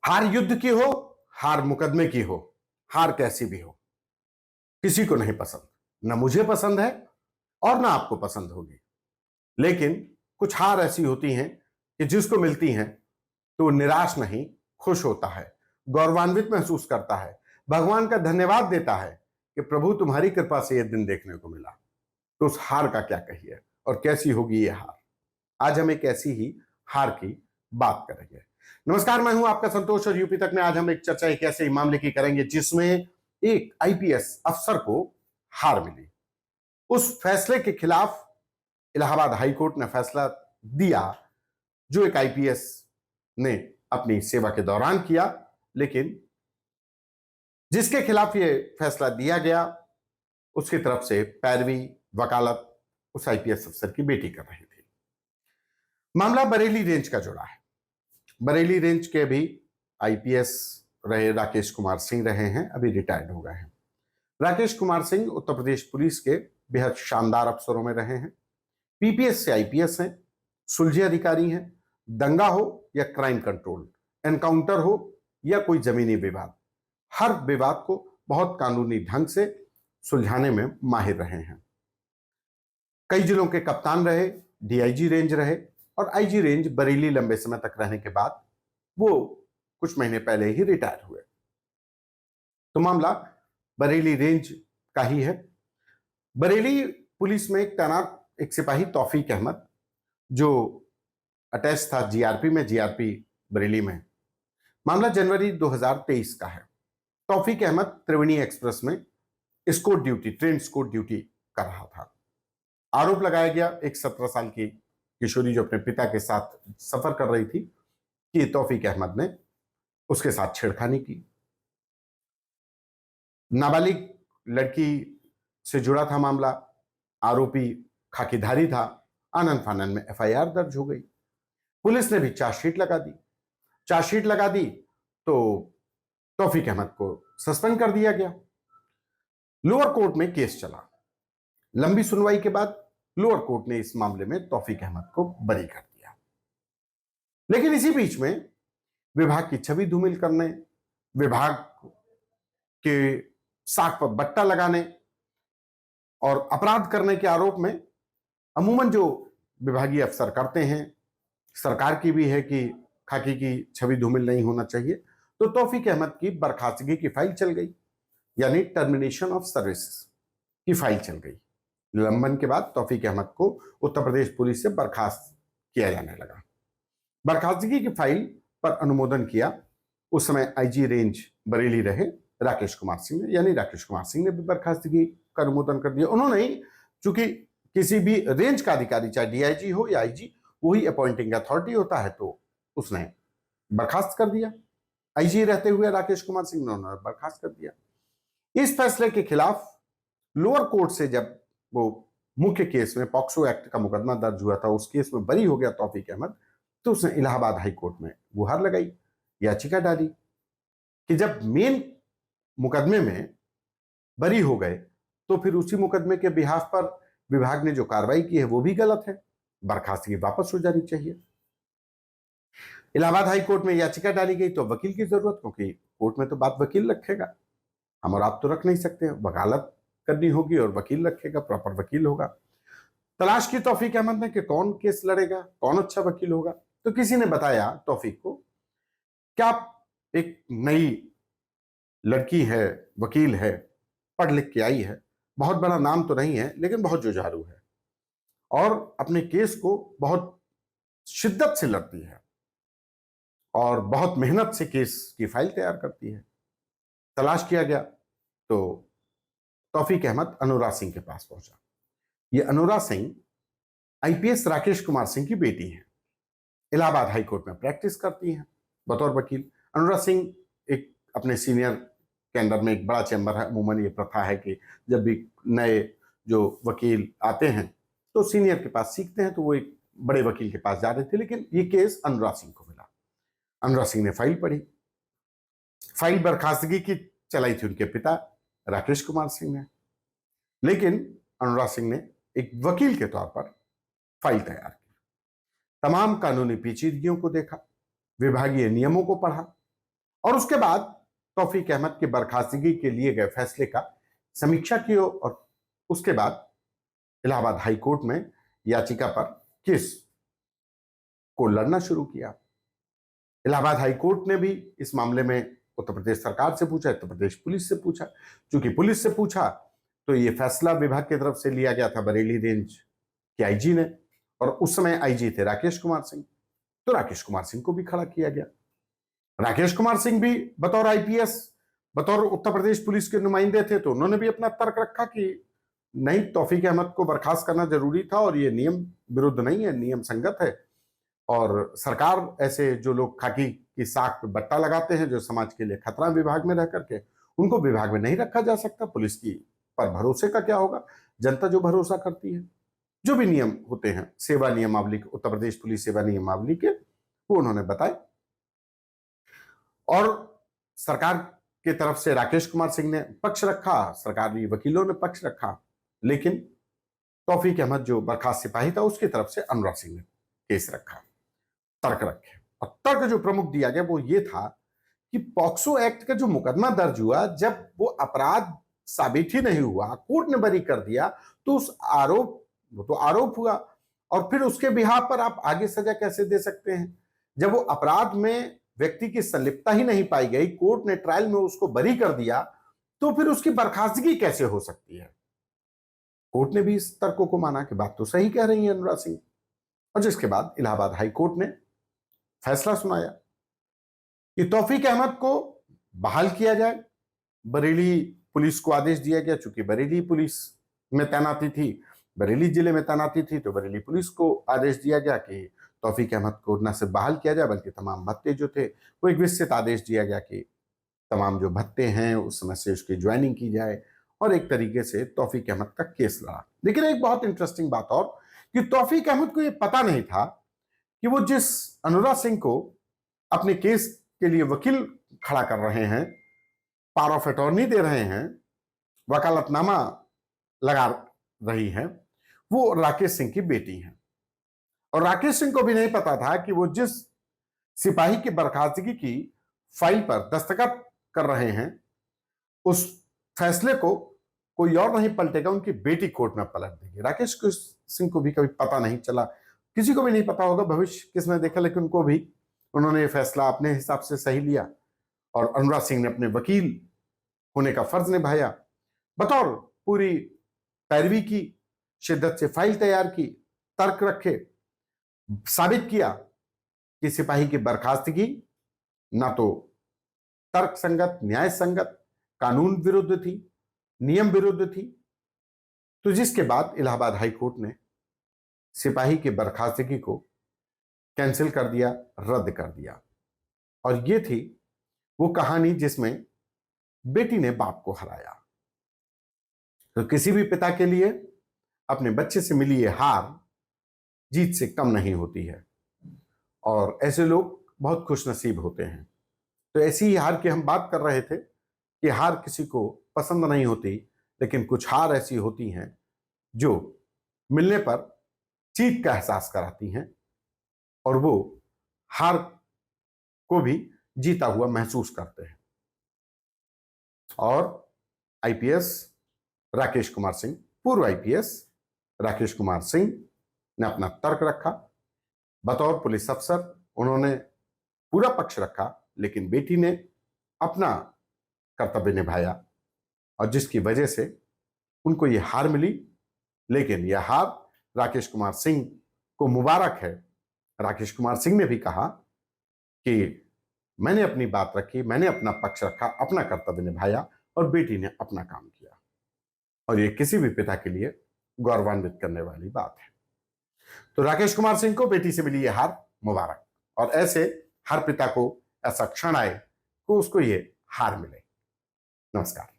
हार युद्ध की हो, हार मुकदमे की हो, हार कैसी भी हो, किसी को नहीं पसंद। ना मुझे पसंद है और ना आपको पसंद होगी। लेकिन कुछ हार ऐसी होती हैं कि जिसको मिलती हैं तो वो निराश नहीं, खुश होता है, गौरवान्वित महसूस करता है, भगवान का धन्यवाद देता है कि प्रभु तुम्हारी कृपा से यह दिन देखने को मिला। तो उस हार का क्या कहिए और कैसी होगी ये हार। आज हम एक ऐसी ही हार की बात करेंगे। नमस्कार, मैं हूं आपका संतोष और यूपी तक में आज हम एक चर्चा एक ऐसे मामले की करेंगे जिसमें एक आईपीएस अफसर को हार मिली। उस फैसले के खिलाफ इलाहाबाद हाईकोर्ट ने फैसला दिया जो एक आईपीएस ने अपनी सेवा के दौरान किया, लेकिन जिसके खिलाफ यह फैसला दिया गया उसकी तरफ से पैरवी वकालत उस आईपीएस अफसर की बेटी कर रही थी। मामला बरेली रेंज का जुड़ा है। बरेली रेंज के भी आईपीएस रहे राकेश कुमार सिंह रहे हैं, अभी रिटायर्ड हो गए हैं। राकेश कुमार सिंह उत्तर प्रदेश पुलिस के बेहद शानदार अफसरों में रहे हैं। पीपीएस से आईपीएस हैं, सुलझे अधिकारी हैं। दंगा हो या क्राइम कंट्रोल, एनकाउंटर हो या कोई जमीनी विवाद, हर विवाद को बहुत कानूनी ढंग से सुलझाने में माहिर रहे हैं। कई जिलों के कप्तान रहे, डीआईजी रेंज रहे और आईजी रेंज बरेली लंबे समय तक रहने के बाद वो कुछ महीने पहले ही रिटायर हुए। तो मामला बरेली रेंज का ही है। बरेली पुलिस में तैनात एक सिपाही तौफीक अहमद जो अटैच था जीआरपी में, जीआरपी बरेली में। मामला जनवरी 2023 का है। तौफीक अहमद त्रिवेणी एक्सप्रेस में score duty, train score duty कर रहा था। आरोप लगाया गया एक 17 साल की किशोरी जो अपने पिता के साथ सफर कर रही थी कि तौफीक अहमद ने उसके साथ छेड़खानी की। नाबालिग लड़की से जुड़ा था मामला। आरोपी खाकीधारी था। आनन फानन में एफआईआर दर्ज हो गई। पुलिस ने भी चार्जशीट लगा दी। चार्जशीट लगा दी तो तौफीक अहमद को सस्पेंड कर दिया गया। लोअर कोर्ट में केस चला। लंबी सुनवाई के बाद लोअर कोर्ट ने इस मामले में तौफीक अहमद को बरी कर दिया। लेकिन इसी बीच में विभाग की छवि धूमिल करने, विभाग के साख पर बट्टा लगाने और अपराध करने के आरोप में अमूमन जो विभागीय अफसर करते हैं, सरकार की भी है कि खाकी की छवि धूमिल नहीं होना चाहिए, तो तौफीक अहमद की बर्खास्तगी की फाइल चल गई, यानी टर्मिनेशन ऑफ सर्विसेज की फाइल चल गई। निलंबन के बाद तौफीक अहमद को उत्तर प्रदेश पुलिस से बर्खास्त किया जाने लगा। बर्खास्तगी की फाइल पर अनुमोदन किया उस समय आईजी रेंज बरेली रहे राकेश कुमार सिंह ने, यानी राकेश कुमार सिंह ने भी बर्खास्तगी का अनुमोदन कर दिया। उन्होंने ही, चूंकि किसी भी रेंज का अधिकारी चाहे डीआईजी हो या आईजी, वही अपॉइंटिंग अथॉरिटी होता है, तो उसने बर्खास्त कर दिया। आईजी रहते हुए राकेश कुमार सिंह ने उन्होंने बर्खास्त कर दिया। इस फैसले के खिलाफ लोअर कोर्ट से जब वो मुख्य केस में पॉक्सो एक्ट का मुकदमा दर्ज हुआ था, उस केस में बरी हो गया तौफीक अहमद, तो उसने इलाहाबाद हाई कोर्ट में गुहार लगाई, याचिका डाली कि जब मेन मुकदमे में बरी हो गए तो फिर उसी मुकदमे के बिहाफ पर विभाग ने जो कार्रवाई की है वो भी गलत है, बर्खास्तगी वापस हो जानी चाहिए। इलाहाबाद हाई कोर्ट में याचिका डाली गई तो वकील की जरूरत, क्योंकि कोर्ट में तो बात वकील रखेगा, हम और आप तो रख नहीं सकते, वकालत करनी होगी और वकील रखेगा, प्रॉपर वकील होगा। तलाश की तौफीक अहमद ने कि कौन केस लड़ेगा, कौन अच्छा वकील होगा। तो किसी ने बताया तौफीक को कि आप एक नई लड़की है, वकील है, पढ़ लिख के आई है, बहुत बड़ा नाम तो नहीं है लेकिन बहुत जुझारू है और अपने केस को बहुत शिद्दत से लड़ती है और बहुत मेहनत से केस की फाइल तैयार करती है। तलाश किया गया तो तौफीक अहमद अनुराग सिंह के पास पहुंचा। ये अनुराग सिंह आईपीएस राकेश कुमार सिंह की बेटी है, इलाहाबाद हाईकोर्ट में प्रैक्टिस करती हैं बतौर वकील। अनुराग सिंह एक अपने सीनियर के अंडर में, एक बड़ा चैम्बर है, अमूमन ये प्रथा है कि जब भी नए जो वकील आते हैं तो सीनियर के पास सीखते हैं, तो वो एक बड़े वकील के पास जा रहे थे, लेकिन ये केस अनुराग सिंह को मिला। अनुराग सिंह ने फाइल पढ़ी। फाइल बर्खास्तगी की चलाई थी उनके पिता राकेश कुमार सिंह ने, लेकिन अनुराग सिंह ने एक वकील के तौर पर फाइल तैयार की, तमाम कानूनी पेचीदगियों को देखा, विभागीय नियमों को पढ़ा और उसके बाद तौफीक अहमद की बर्खास्तगी के लिए गए फैसले का समीक्षा की और उसके बाद इलाहाबाद हाई कोर्ट में याचिका पर केस को लड़ना शुरू किया। इलाहाबाद हाई कोर्ट ने भी इस मामले में उत्तर प्रदेश सरकार से पूछा, उत्तर प्रदेश पुलिस से पूछा। चूंकि पुलिस से पूछा तो ये फैसला विभाग की तरफ से लिया गया था बरेली रेंज के आईजी ने, और उस समय आईजी थे राकेश कुमार सिंह, तो राकेश कुमार सिंह को भी खड़ा किया गया। राकेश कुमार सिंह भी बतौर आईपीएस, बतौर उत्तर प्रदेश पुलिस के नुमाइंदे थे, तो उन्होंने भी अपना तर्क रखा कि नहीं, तौफीक अहमद को बर्खास्त करना जरूरी था और ये नियम विरुद्ध नहीं है, नियम संगत है। और सरकार ऐसे जो लोग खाकी की साख पे बट्टा लगाते हैं, जो समाज के लिए खतरा विभाग में रह करके, उनको विभाग में नहीं रखा जा सकता। पुलिस की पर भरोसे का क्या होगा, जनता जो भरोसा करती है। जो भी नियम होते हैं सेवा नियमावली के, उत्तर प्रदेश पुलिस सेवा नियमावली के, वो उन्होंने बताए। और सरकार की तरफ से राकेश कुमार सिंह ने पक्ष रखा, सरकारी वकीलों ने पक्ष रखा, लेकिन तौफीक अहमद जो बर्खास्त सिपाही था उसकी तरफ से अनुराग सिंह ने केस रखा, तर्क रखे। और तर्क जो प्रमुख दिया गया वो ये था कि पॉक्सो एक्ट का जो मुकदमा दर्ज हुआ, जब वो अपराध साबित ही नहीं हुआ, कोर्ट ने बरी कर दिया, तो उस वो तो आरोप हुआ, और फिर उसके बिहाफ पर आप आगे सजा कैसे दे सकते हैं? जब वो अपराध में व्यक्ति की संलिप्तता ही नहीं पाई गई, कोर्ट ने ट्रायल में उसको बरी कर दिया, तो फिर उसकी बर्खास्तगी कैसे हो सकती है? कोर्ट ने भी इस तर्कों को माना कि बात तो सही कह रही है अनुराग सिंह। और जिसके बाद इलाहाबाद हाई कोर्ट ने फैसला सुनाया कि तौफीक अहमद को बहाल किया जाए। बरेली पुलिस को आदेश दिया गया, चूंकि बरेली पुलिस में तैनाती थी, बरेली जिले में तैनाती थी, तो बरेली पुलिस को आदेश दिया गया कि तौफीक अहमद को न सिर्फ बहाल किया जाए बल्कि तमाम भत्ते जो थे वो एक विस्तृत आदेश दिया गया कि तमाम जो भत्ते हैं उस समय से उसकी ज्वाइनिंग की जाए, और एक तरीके से तौफीक अहमद का केस लड़ा। लेकिन एक बहुत इंटरेस्टिंग बात और कि तौफीक अहमद को यह पता नहीं था कि वो जिस अनुराग सिंह को अपने केस के लिए वकील खड़ा कर रहे हैं, पावर ऑफ अटॉर्नी दे रहे हैं, वकालतनामा लगा रही है, वो राकेश सिंह की बेटी है। और राकेश सिंह को भी नहीं पता था कि वो जिस सिपाही की बर्खास्तगी की फाइल पर दस्तखत कर रहे हैं, उस फैसले को कोई और नहीं पलटेगा, उनकी बेटी कोर्ट में पलट देगी। राकेश सिंह को भी कभी पता नहीं चला, किसी को भी नहीं पता होगा भविष्य किसने देखा, लेकिन उनको भी उन्होंने ये फैसला अपने हिसाब से सही लिया, और अनुराग सिंह ने अपने वकील होने का फर्ज निभाया, बतौर पूरी पैरवी की, शिद्दत से फाइल तैयार की, तर्क रखे, साबित किया कि सिपाही की बर्खास्तगी ना तो तर्क संगत, न्याय संगत, कानून विरुद्ध थी, नियम विरुद्ध थी। तो जिसके बाद इलाहाबाद हाई कोर्ट ने सिपाही की बर्खास्तगी को कैंसिल कर दिया, रद्द कर दिया। और ये थी वो कहानी जिसमें बेटी ने बाप को हराया। तो किसी भी पिता के लिए अपने बच्चे से मिली ये हार जीत से कम नहीं होती है, और ऐसे लोग बहुत खुशनसीब होते हैं। तो ऐसी ही हार की हम बात कर रहे थे कि हार किसी को पसंद नहीं होती, लेकिन कुछ हार ऐसी होती हैं जो मिलने पर जीत का एहसास कराती हैं, और वो हार को भी जीता हुआ महसूस करते हैं। और आईपीएस राकेश कुमार सिंह, पूर्व आईपीएस राकेश कुमार सिंह ने अपना तर्क रखा, बतौर पुलिस अफसर उन्होंने पूरा पक्ष रखा, लेकिन बेटी ने अपना कर्तव्य निभाया, और जिसकी वजह से उनको यह हार मिली। लेकिन यह हार राकेश कुमार सिंह को मुबारक है। राकेश कुमार सिंह ने भी कहा कि मैंने अपनी बात रखी, मैंने अपना पक्ष रखा, अपना कर्तव्य निभाया, और बेटी ने अपना काम किया, और यह किसी भी पिता के लिए गौरवान्वित करने वाली बात है। तो राकेश कुमार सिंह को बेटी से मिली यह हार मुबारक, और ऐसे हर पिता को ऐसा क्षण आए कि उसको ये हार मिले। नमस्कार।